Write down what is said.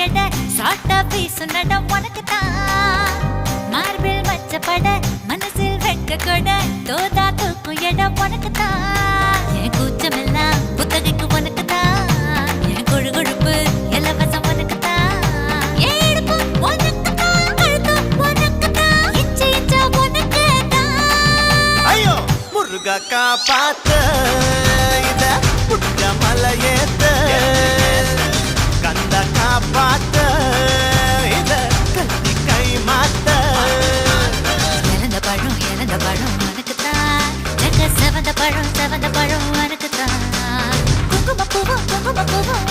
எட சாட்டா பீசு நடம் உனக்குத்தான் மார்பில் மச்சப்பட மனசில் வெட்க கொட தோதா தூக்கும் இடம் உனக்குத்தான் என் கூச்சமெல்லாம் புத்தகைக்கு உனக்குத்தான் என் கொழு கொழுப்பு இலவசம் உனக்குத்தான் என் இடுப்பு உனக்குத்தான் கழுத்து உனக்குத்தான் இச்சை இச்சா உனக்குத்தான் ஐயோ முருகா காப்பாத்த இத புட்ட மலையேத்த கந்த காப்பாத்த இத கத்தி கை மாத்த இறந்த பழம் உனக்குத்தான் செவந்த பழம் உனக்குத்தான் குங்கும பூவும்